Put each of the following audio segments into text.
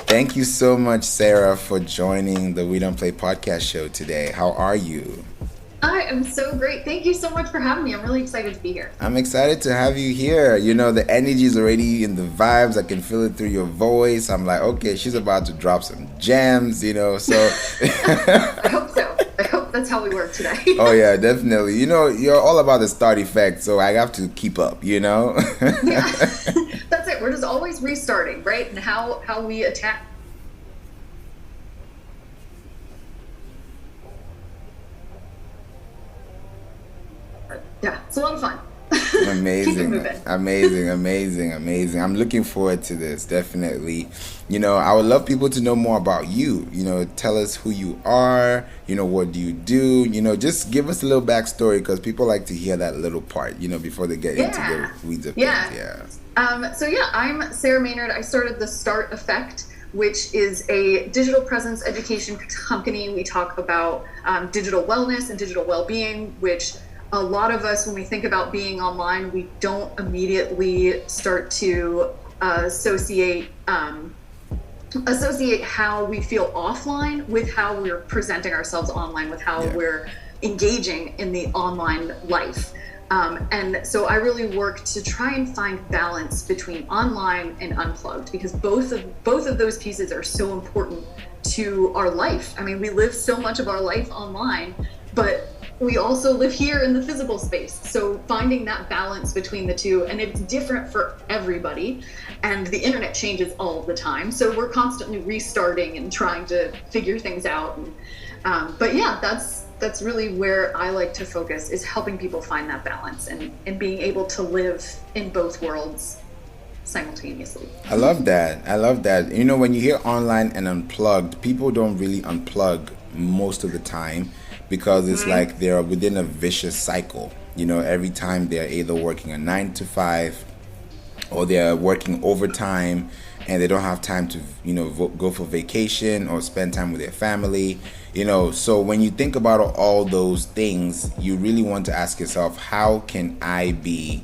Thank you so much, Sarah, for joining the We Don't Play podcast show today. How are you? I am so great. Thank you so much for having me. I'm really excited to be here. I'm excited to have you here. You know, the energy is already in the vibes. I can feel it through your voice. I'm like, okay, she's about to drop some gems, so. I hope so. I hope that's how we work today. Oh, yeah, definitely. You know, you're all about the start effect, so I have to keep up, Yeah, that's it. We're just always restarting, right? And how we attack. Yeah, it's a lot of fun. Keep it Amazing, moving. amazing. I'm looking forward to this, definitely. I would love people to know more about you. Tell us who you are, what do you do? Just give us a little backstory because people like to hear that little part, before they get into Yeah. the weeds of Yeah. things. Yeah. I'm Sarah Maynard. I started the Start Effect, which is a digital presence education company. We talk about digital wellness and digital well-being, which a lot of us, when we think about being online, we don't immediately start to associate how we feel offline with how we're presenting ourselves online, with how we're engaging in the online life. And so I really work to try and find balance between online and unplugged, because both of those pieces are so important to our life. I mean, we live so much of our life online, but we also live here in the physical space. So finding that balance between the two, and it's different for everybody, and the internet changes all the time. So we're constantly restarting and trying to figure things out. But yeah, that's really where I like to focus, is helping people find that balance and being able to live in both worlds simultaneously. I love that. When you hear online and unplugged, people don't really unplug most of the time because it's like they're within a vicious cycle. Every time they're either working a 9 to 5 or they're working overtime and they don't have time to, go for vacation or spend time with their family. So when you think about all those things, you really want to ask yourself, how can I be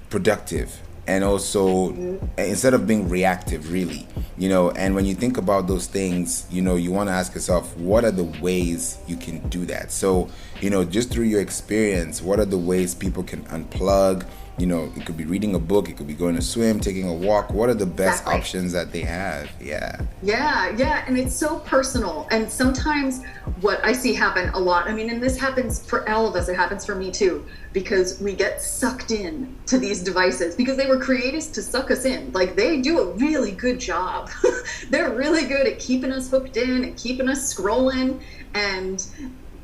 productive? And also, instead of being reactive, really, and when you think about those things, you want to ask yourself, what are the ways you can do that? So, just through your experience, what are the ways people can unplug? It could be reading a book, it could be going to swim, taking a walk. What are the best options that they have? Yeah. Yeah. And it's so personal. And sometimes what I see happen a lot, I mean, and this happens for all of us, it happens for me too, because we get sucked in to these devices because they were created to suck us in. Like, they do a really good job. They're really good at keeping us hooked in and keeping us scrolling. And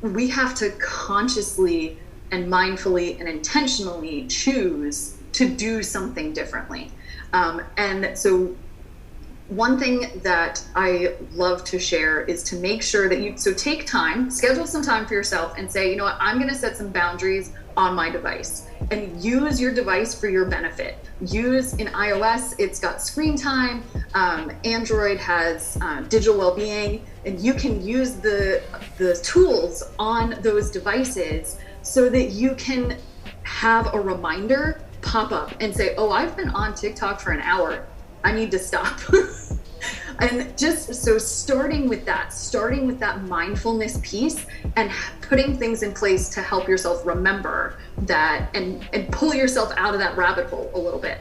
we have to consciously and mindfully and intentionally choose to do something differently. And so one thing that I love to share is to make sure that so take time, schedule some time for yourself and say, you know what, I'm going to set some boundaries on my device, and use your device for your benefit. Use in iOS, it's got screen time. Android has digital well-being, and you can use the tools on those devices so that you can have a reminder pop up and say, oh, I've been on TikTok for an hour. I need to stop. And just so starting with that mindfulness piece and putting things in place to help yourself remember that and pull yourself out of that rabbit hole a little bit.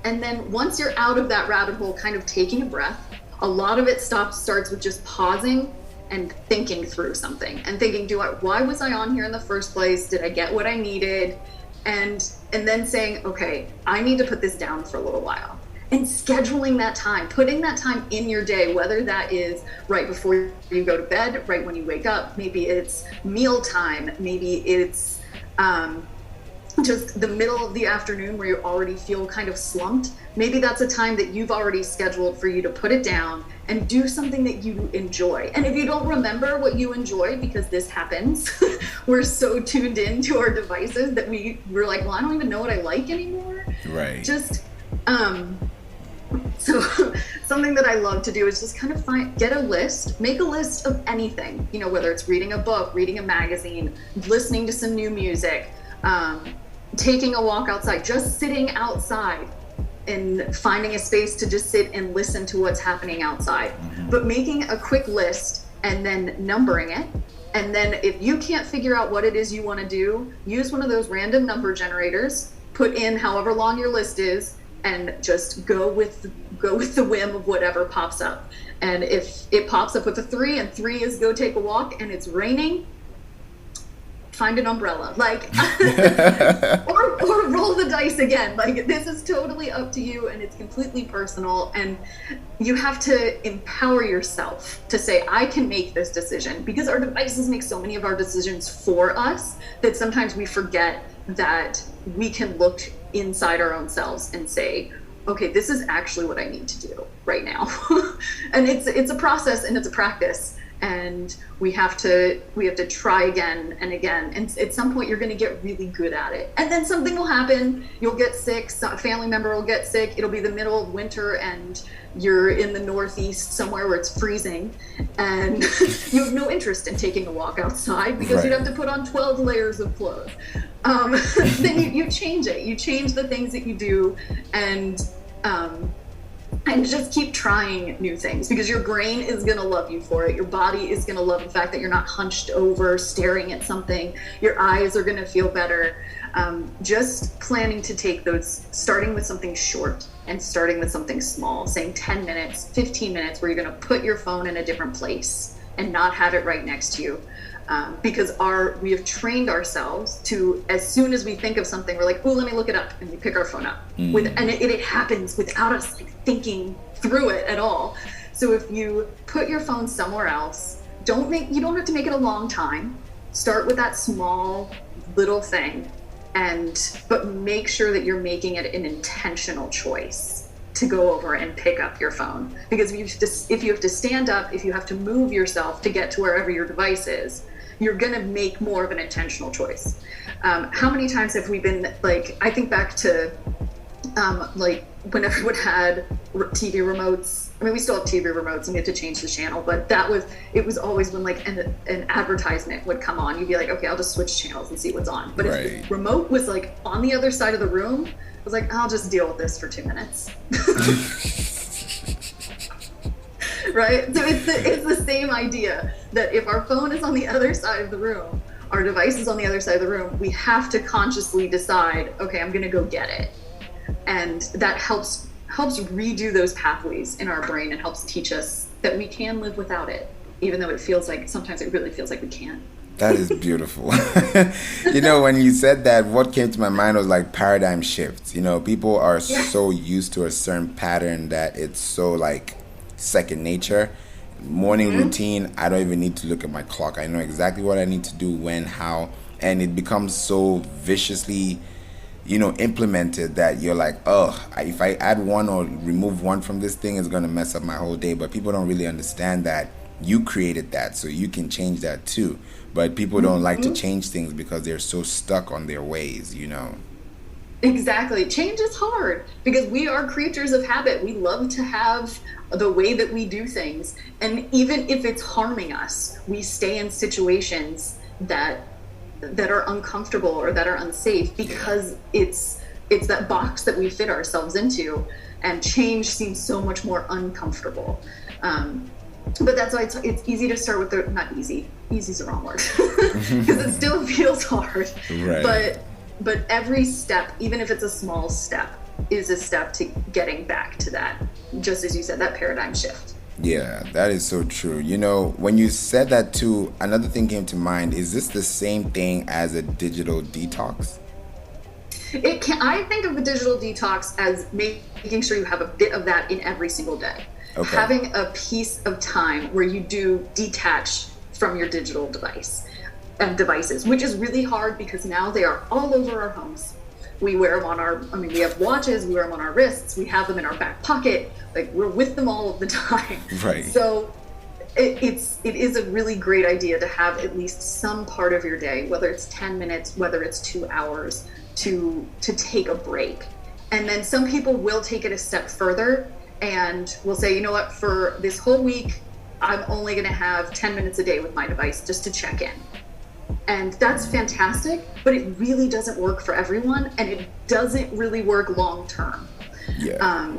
And then once you're out of that rabbit hole, kind of taking a breath, a lot of it starts with just pausing and thinking through something and thinking, why was I on here in the first place? Did I get what I needed? And then saying, okay, I need to put this down for a little while. And scheduling that time, putting that time in your day, whether that is right before you go to bed, right when you wake up, maybe it's meal time, maybe it's just the middle of the afternoon where you already feel kind of slumped. Maybe that's a time that you've already scheduled for you to put it down and do something that you enjoy. And if you don't remember what you enjoy, because this happens, we're so tuned into our devices that we're like, well, I don't even know what I like anymore. Right. Just, so something that I love to do is just kind of make a list of anything, whether it's reading a book, reading a magazine, listening to some new music, taking a walk outside, just sitting outside in finding a space to just sit and listen to what's happening outside. But making a quick list and then numbering it. And then if you can't figure out what it is you want to do, use one of those random number generators, put in however long your list is, and just go with the whim of whatever pops up. And if it pops up with a 3, and 3 is go take a walk, and it's raining, find an umbrella, like, or roll the dice again. Like, this is totally up to you, and it's completely personal, and you have to empower yourself to say, I can make this decision, because our devices make so many of our decisions for us that sometimes we forget that we can look inside our own selves and say, okay, this is actually what I need to do right now. And it's a process, and it's a practice. And we have to try again and again. And at some point, you're going to get really good at it. And then something will happen. You'll get sick. A family member will get sick. It'll be the middle of winter, and you're in the Northeast somewhere where it's freezing. And you have no interest in taking a walk outside because you'd have to put on 12 layers of clothes. Then you change it. You change the things that you do, and just keep trying new things, because your brain is going to love you for it. Your body is going to love the fact that you're not hunched over staring at something. Your eyes are going to feel better. Just planning to take those, starting with something short and starting with something small, saying 10 minutes, 15 minutes, where you're going to put your phone in a different place and not have it right next to you. Because we have trained ourselves to, as soon as we think of something, we're like, oh, let me look it up, and we pick our phone up. And it happens without us like thinking through it at all. So if you put your phone somewhere else, you don't have to make it a long time. Start with that small little thing, but make sure that you're making it an intentional choice to go over and pick up your phone. Because if you have to stand up, if you have to move yourself to get to wherever your device is, you're going to make more of an intentional choice. How many times have we been, like, I think back to like when everyone had TV remotes. I mean, we still have TV remotes and we have to change the channel, but it was always when like an advertisement would come on, you'd be like, okay, I'll just switch channels and see what's on. But if the remote was like on the other side of the room, I was like, I'll just deal with this for 2 minutes. Right? So it's the same idea, that if our phone is on the other side of the room, our device is on the other side of the room, we have to consciously decide, okay, I'm going to go get it. And that helps redo those pathways in our brain and helps teach us that we can live without it, even though sometimes it really feels like we can't. That is beautiful. When you said that, what came to my mind was like paradigm shifts. People are so used to a certain pattern that it's so like second nature. Morning routine, I don't even need to look at my clock. I know exactly what I need to do, when, how, and it becomes so viciously implemented that you're like, if I add one or remove one from this thing, it's going to mess up my whole day. But people don't really understand that you created that, so you can change that too. But people don't like to change things because they're so stuck on their ways, Exactly. Change is hard because we are creatures of habit. We love to have the way that we do things. And even if it's harming us, we stay in situations that are uncomfortable or that are unsafe because it's that box that we fit ourselves into, and change seems so much more uncomfortable. But that's why it's easy to start with not easy. Easy's the wrong word, because it still feels hard. Right. But every step, even if it's a small step, is a step to getting back to that, just as you said, that paradigm shift. Yeah, that is so true. When you said that too, another thing came to mind. Is this the same thing as a digital detox? I think of the digital detox as making sure you have a bit of that in every single day. Okay. Having a piece of time where you do detach from your digital devices, which is really hard because now they are all over our homes. We wear them we have watches, we wear them on our wrists, we have them in our back pocket, like we're with them all of the time. Right. So it is a really great idea to have at least some part of your day, whether it's 10 minutes, whether it's 2 hours, to take a break. And then some people will take it a step further and will say, you know what, for this whole week, I'm only going to have 10 minutes a day with my device just to check in. And that's fantastic, but it really doesn't work for everyone, and it doesn't really work long term. Yeah.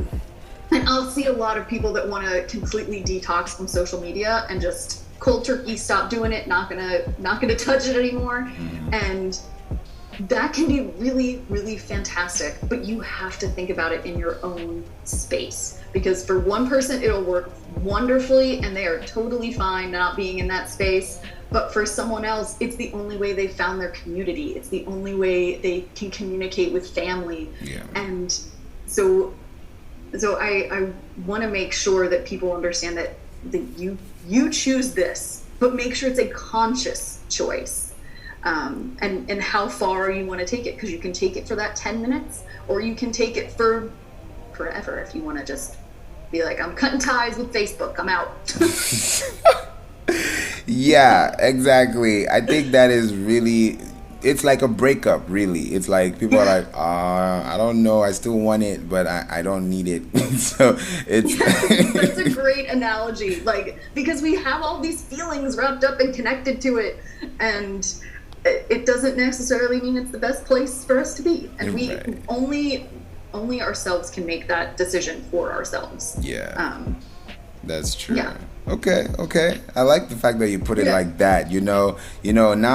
And I'll see a lot of people that want to completely detox from social media and just cold turkey, stop doing it, not gonna touch it anymore. And that can be really, really fantastic, but you have to think about it in your own space, because for one person it'll work wonderfully and they are totally fine not being in that space, but for someone else it's the only way they found their community, it's the only way they can communicate with family. And so I want to make sure that people understand that you choose this, but make sure it's a conscious choice. And how far you want to take it, because you can take it for that 10 minutes or you can take it for forever if you want to just be like, I'm cutting ties with Facebook, I'm out. Yeah, exactly. I think that is really, it's like a breakup, really. It's like people are like, I don't know, I still want it, but I don't need it. So it's that's a great analogy, like, because we have all these feelings wrapped up and connected to it, and it doesn't necessarily mean it's the best place for us to be, and we only ourselves can make that decision for ourselves. That's true. Okay. I like the fact that you put it like that. Now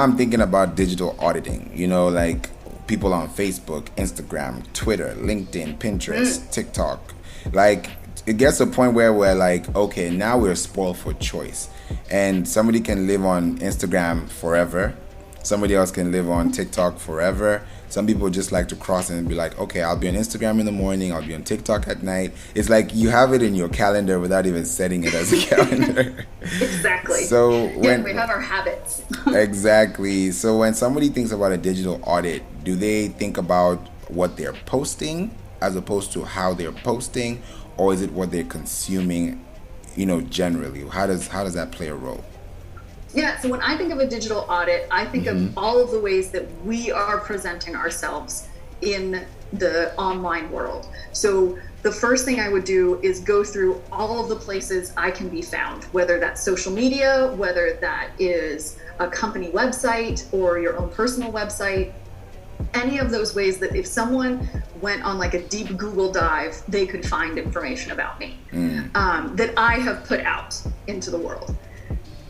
I'm thinking about digital auditing, like people on Facebook, Instagram, Twitter, LinkedIn, Pinterest, TikTok. Like, it gets to a point where we're like, okay, now we're spoiled for choice, and somebody can live on Instagram forever, somebody else can live on TikTok forever. Some people just like to cross and be like, okay, I'll be on Instagram in the morning, I'll be on TikTok at night. It's like you have it in your calendar without even setting it as a calendar. Exactly. So when we have our habits. Exactly. So when somebody thinks about a digital audit, do they think about what they're posting as opposed to how they're posting, or is it what they're consuming, generally? How does that play a role? Yeah, so when I think of a digital audit, I think of all of the ways that we are presenting ourselves in the online world. So the first thing I would do is go through all of the places I can be found, whether that's social media, whether that is a company website or your own personal website, any of those ways that if someone went on like a deep Google dive, they could find information about me that I have put out into the world.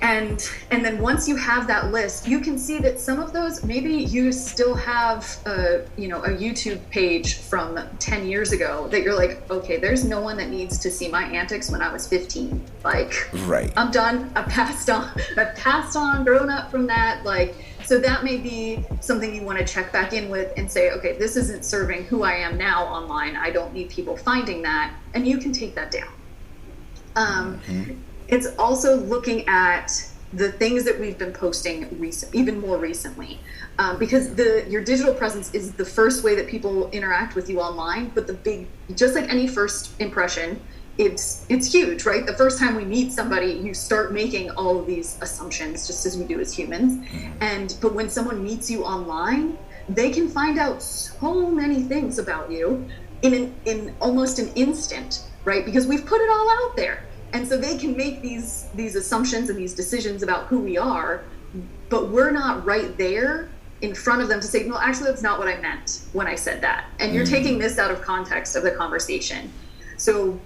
And then once you have that list, you can see that some of those, maybe you still have a YouTube page from 10 years ago that you're like, okay, there's no one that needs to see my antics when I was 15. Like, right. I'm done. I've passed on, grown up from that. Like, so that may be something you want to check back in with and say, okay, this isn't serving who I am now online. I don't need people finding that. And you can take that down. It's also looking at the things that we've been posting even more recently, because your digital presence is the first way that people interact with you online. But just like any first impression, it's huge, right? The first time we meet somebody, you start making all of these assumptions, just as we do as humans. But when someone meets you online, they can find out so many things about you in almost an instant, right? Because we've put it all out there. And so they can make these assumptions and these decisions about who we are, but we're not right there in front of them to say, no, actually, that's not what I meant when I said that. And you're taking this out of context of the conversation. So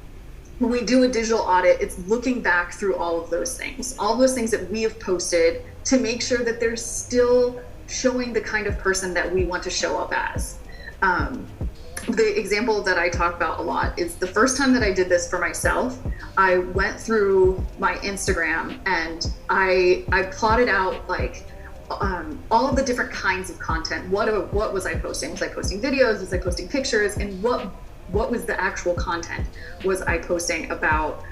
when we do a digital audit, it's looking back through all of those things that we have posted to make sure that they're still showing the kind of person that we want to show up as. The example that I talk about a lot is the first time that I did this for myself, I went through my Instagram and I plotted out like all of the different kinds of content. What was I posting? Was I posting videos? Was I posting pictures? And what was the actual content? Was I posting about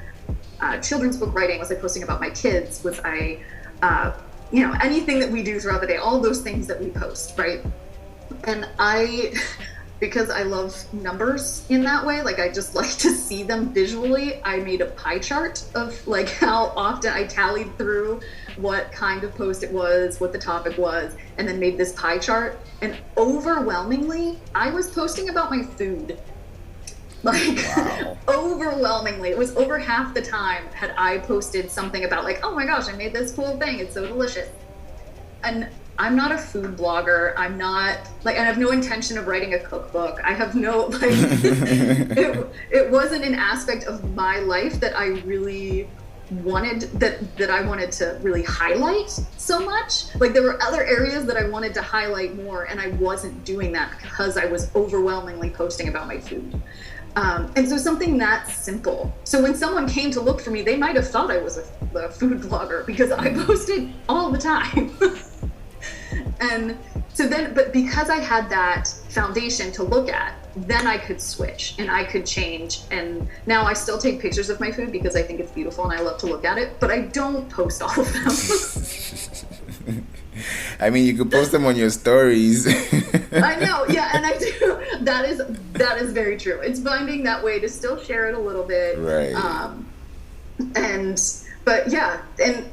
children's book writing? Was I posting about my kids? Was I, anything that we do throughout the day, all those things that we post, right? And because I love numbers in that way, like I just like to see them visually, I made a pie chart of like how often I tallied through what kind of post it was, what the topic was, and then made this pie chart. And overwhelmingly, I was posting about my food. Like, wow. Overwhelmingly, it was over half the time had I posted something about like, oh my gosh, I made this cool thing, it's so delicious. And I'm not a food blogger. I'm not like, and I have no intention of writing a cookbook. I have no, like, it wasn't an aspect of my life that I really wanted, that I wanted to really highlight so much. Like, there were other areas that I wanted to highlight more, and I wasn't doing that because I was overwhelmingly posting about my food. And so something that simple. So when someone came to look for me, they might have thought I was a food blogger because I posted all the time. And so then, but because I had that foundation to look at, then I could switch and I could change. And now I still take pictures of my food because I think it's beautiful and I love to look at it, but I don't post all of them. I mean, you could post them on your stories. I know, yeah, and I do. That is very true. It's finding that way to still share it a little bit, right? But yeah, and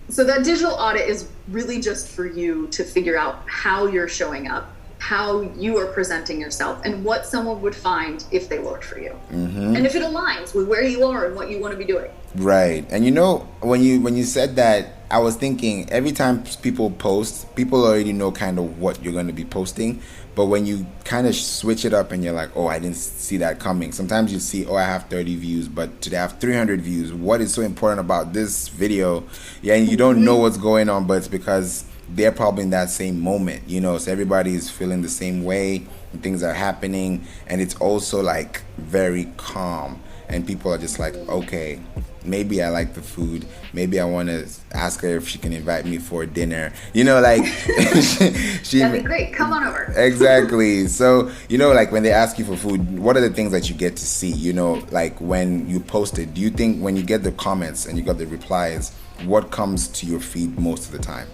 so that digital audit is really just for you to figure out how you're showing up, how you are presenting yourself, and what someone would find if they looked for you, and if it aligns with where you are and what you want to be doing. Right. And you know, when you said that, I was thinking every time people post, people already know kind of what you're going to be posting. But when you kind of switch it up and you're like, oh, I didn't see that coming. Sometimes you see, oh, I have 30 views, but today I have 300 views. What is so important about this video? Yeah, and you don't know what's going on, but it's because they're probably in that same moment, you know, so everybody is feeling the same way and things are happening. And it's also like very calm. And people are just like, okay, maybe I like the food. Maybe I want to ask her if she can invite me for dinner. You know, like that'd be great. Come on over. Exactly. So, you know, like when they ask you for food, what are the things that you get to see? You know, like when you post it, do you think when you get the comments and you got the replies, what comes to your feed most of the time?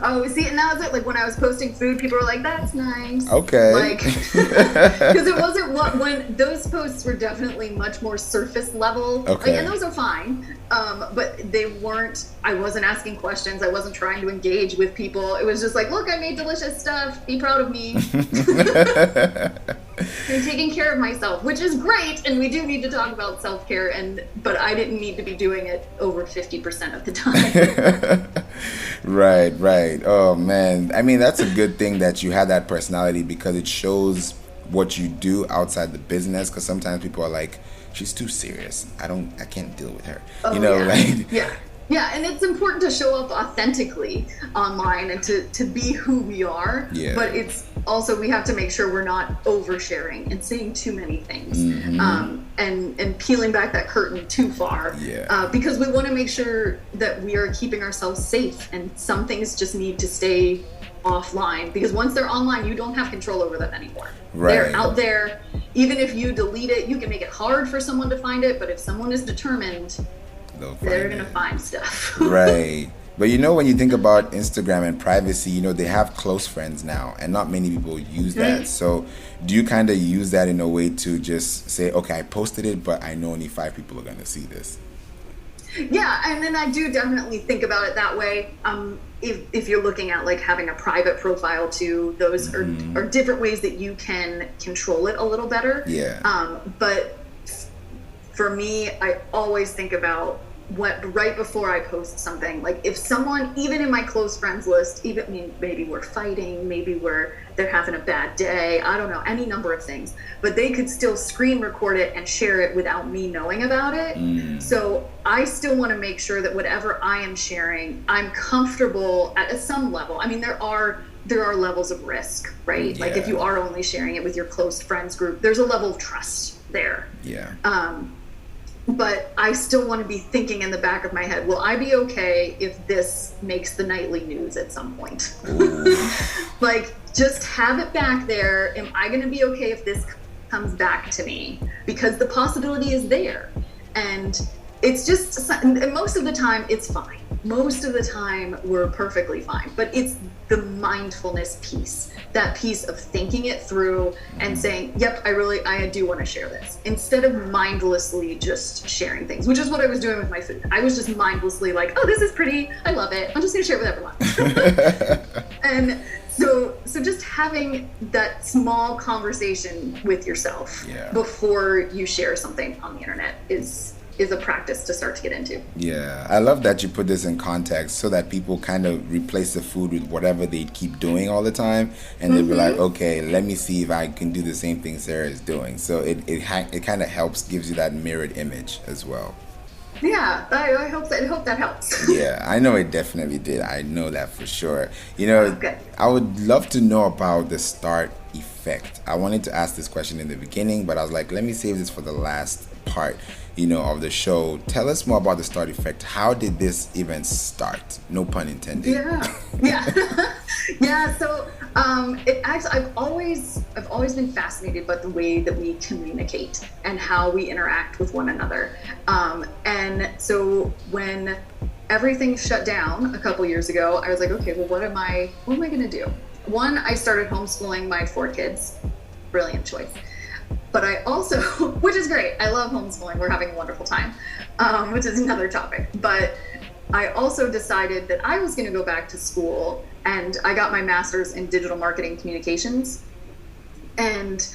Oh, see, and that was it. Like when I was posting food, people were like, "That's nice." Okay. Like, because it wasn't when those posts were definitely much more surface level. Okay. Like, and those are fine, but they weren't. I wasn't asking questions. I wasn't trying to engage with people. It was just like, "Look, I made delicious stuff. Be proud of me." I'm taking care of myself, which is great, and we do need to talk about self-care. But I didn't need to be doing it over 50% of the time. Right. Oh man, I mean that's a good thing that you had that personality because it shows what you do outside the business. Because sometimes people are like, she's too serious. I can't deal with her. Oh, you know, yeah. like Yeah, and it's important to show up authentically online and to be who we are. Yeah. But it's also, we have to make sure we're not oversharing and saying too many things, and peeling back that curtain too far. Yeah. Because we want to make sure that we are keeping ourselves safe, and some things just need to stay offline because once they're online, you don't have control over them anymore. Right. They're out there. Even if you delete it, you can make it hard for someone to find it. But if someone is determined, they're going to find stuff. Right. But you know, when you think about Instagram and privacy, you know, they have close friends now and not many people use that. So do you kind of use that in a way to just say, okay, I posted it, but I know only 5 people are going to see this? Yeah, and then I do definitely think about it that way. If you're looking at like having a private profile too, those are different ways that you can control it a little better. Yeah. But for me, I always think about right before I post something. Like if someone, even in my close friends list, maybe we're fighting, maybe they're having a bad day, I don't know, any number of things, but they could still screen record it and share it without me knowing about it. So I still want to make sure that whatever I am sharing, I'm comfortable at some level. I mean, there are levels of risk, right? Yeah. Like if you are only sharing it with your close friends group, there's a level of trust there. Yeah. But I still want to be thinking in the back of my head, will I be okay if this makes the nightly news at some point? Like, just have it back there. Am I going to be okay if this comes back to me? Because the possibility is there. And it's just, and most of the time, it's fine. Most of the time, we're perfectly fine. But it's the mindfulness piece, that piece of thinking it through and saying, yep, I do want to share this, instead of mindlessly just sharing things, which is what I was doing with my food. I was just mindlessly like, oh, this is pretty, I love it, I'm just going to share it with everyone. And so just having that small conversation with yourself before you share something on the internet is is a practice to start to get into. Yeah, I love that you put this in context so that people kind of replace the food with whatever they keep doing all the time, and they'll be like, okay, let me see if I can do the same thing Sarah is doing. So it kind of helps, gives you that mirrored image as well. Yeah, I hope that helps. Yeah, I know it definitely did. I know that for sure. You know, Okay. I would love to know about the start effect. I wanted to ask this question in the beginning, but I was like, let me save this for the last part, of the show. Tell us more about the start effect. How did this event start? No pun intended. Yeah. Yeah. So I've always been fascinated by the way that we communicate and how we interact with one another. And so when everything shut down a couple years ago, I was like, okay, well, what am I going to do? One, I started homeschooling my 4 kids. Brilliant choice. But I also, which is great, I love homeschooling. We're having a wonderful time, which is another topic. But I also decided that I was going to go back to school, and I got my master's in digital marketing communications. And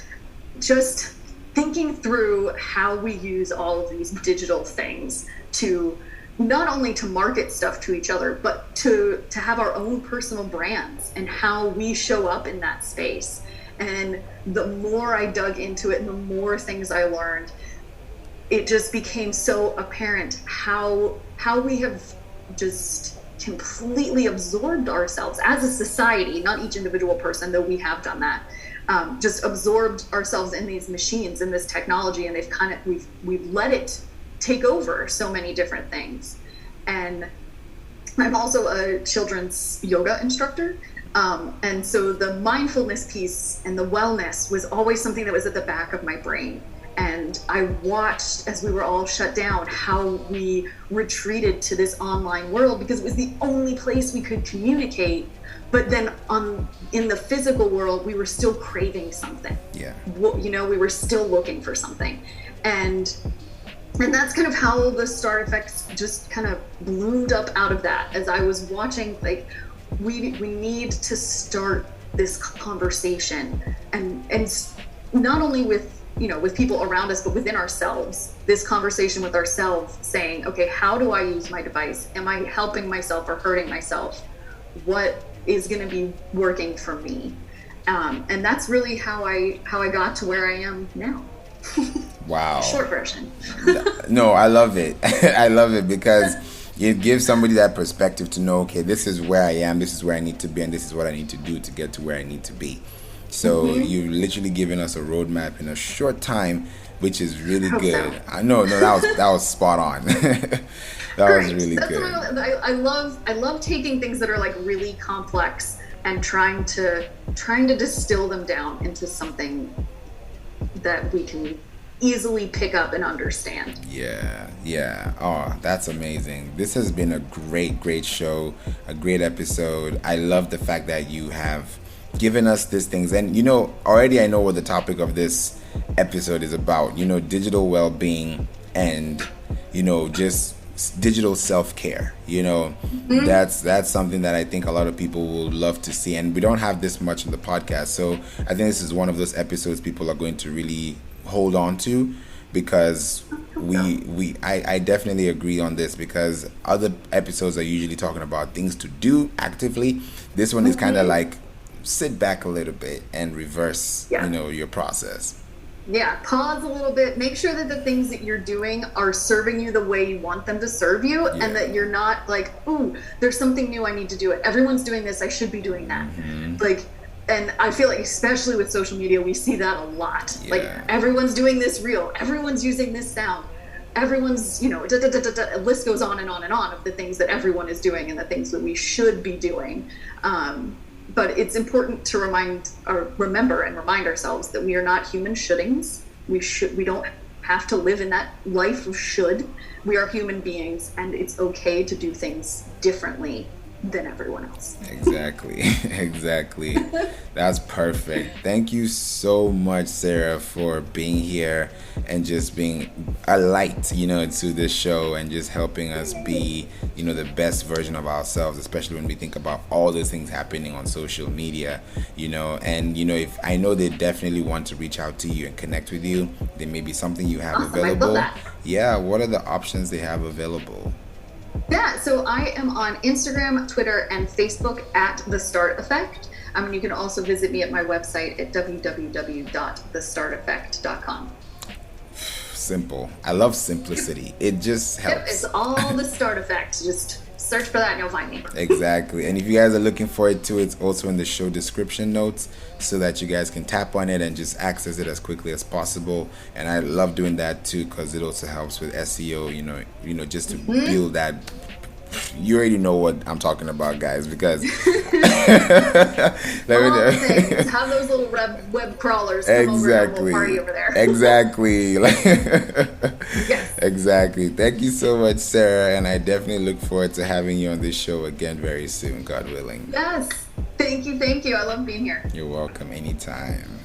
just thinking through how we use all of these digital things to not only to market stuff to each other, but to have our own personal brands and how we show up in that space. And the more I dug into it and the more things I learned, it just became so apparent how we have just completely absorbed ourselves as a society, not each individual person, though we have done that, just absorbed ourselves in these machines and this technology, and we've let it take over so many different things. And I'm also a children's yoga instructor. And so the mindfulness piece and the wellness was always something that was at the back of my brain. And I watched, as we were all shut down, how we retreated to this online world because it was the only place we could communicate. But then in the physical world, we were still craving something. Yeah. We were still looking for something. And that's kind of how the start effects just kind of bloomed up out of that. As I was watching, like, we need to start this conversation and not only with people around us, but within ourselves, this conversation with ourselves, saying, okay, how do I use my device? Am I helping myself or hurting myself? What is going to be working for me? And that's really how I got to where I am now. Wow. Short version. No, I love it. I love it because it gives somebody that perspective to know, okay, this is where I am, this is where I need to be, and this is what I need to do to get to where I need to be. So you've literally given us a roadmap in a short time, which is really good. I know, that was spot on. that Great. was really good. I love taking things that are like really complex and trying to distill them down into something that we can easily pick up and understand. Yeah. Oh, that's amazing. This has been a great show, a great episode. I love the fact that you have given us these things, and already I know what the topic of this episode is about. Digital well-being and just digital self-care. That's something that I think a lot of people will love to see, and we don't have this much in the podcast, so I think this is one of those episodes people are going to really hold on to, because I definitely agree on this, because other episodes are usually talking about things to do actively. This one is kind of like sit back a little bit and reverse your process. Yeah, pause a little bit, make sure that the things that you're doing are serving you the way you want them to serve you, and that you're not like, ooh, there's something new, I need to do it, everyone's doing this, I should be doing that. And I feel like, especially with social media, we see that a lot. Like, everyone's doing this reel, everyone's using this sound, everyone's, a list goes on and on and on of the things that everyone is doing and the things that we should be doing. But it's important to remember and remind ourselves that we are not human shouldings. We don't have to live in that life of should. We are human beings, and it's okay to do things differently than everyone else. Exactly. Exactly. That's perfect. Thank you so much, Sarah, for being here and just being a light, to this show and just helping us be, the best version of ourselves, especially when we think about all those things happening on social media, and, if I know they definitely want to reach out to you and connect with you, there may be something you have Awesome. I love available. that. Yeah. What are the options they have available? Yeah, so I am on Instagram, Twitter, and Facebook at The Start Effect. You can also visit me at my website at www.thestarteffect.com. Simple. I love simplicity. It just helps. Yep, it's all The Start Effect. Just search for that and you'll find me. Exactly. And if you guys are looking forward to it, it's also in the show description notes so that you guys can tap on it and just access it as quickly as possible. And I love doing that too because it also helps with SEO, just to build that. You already know what I'm talking about, guys, because Have those little web crawlers come over and we'll party over there. Exactly. Yes. Exactly. Thank you so much, Sarah, and I definitely look forward to having you on this show again very soon, God willing. Yes. Thank you. I love being here. You're welcome anytime.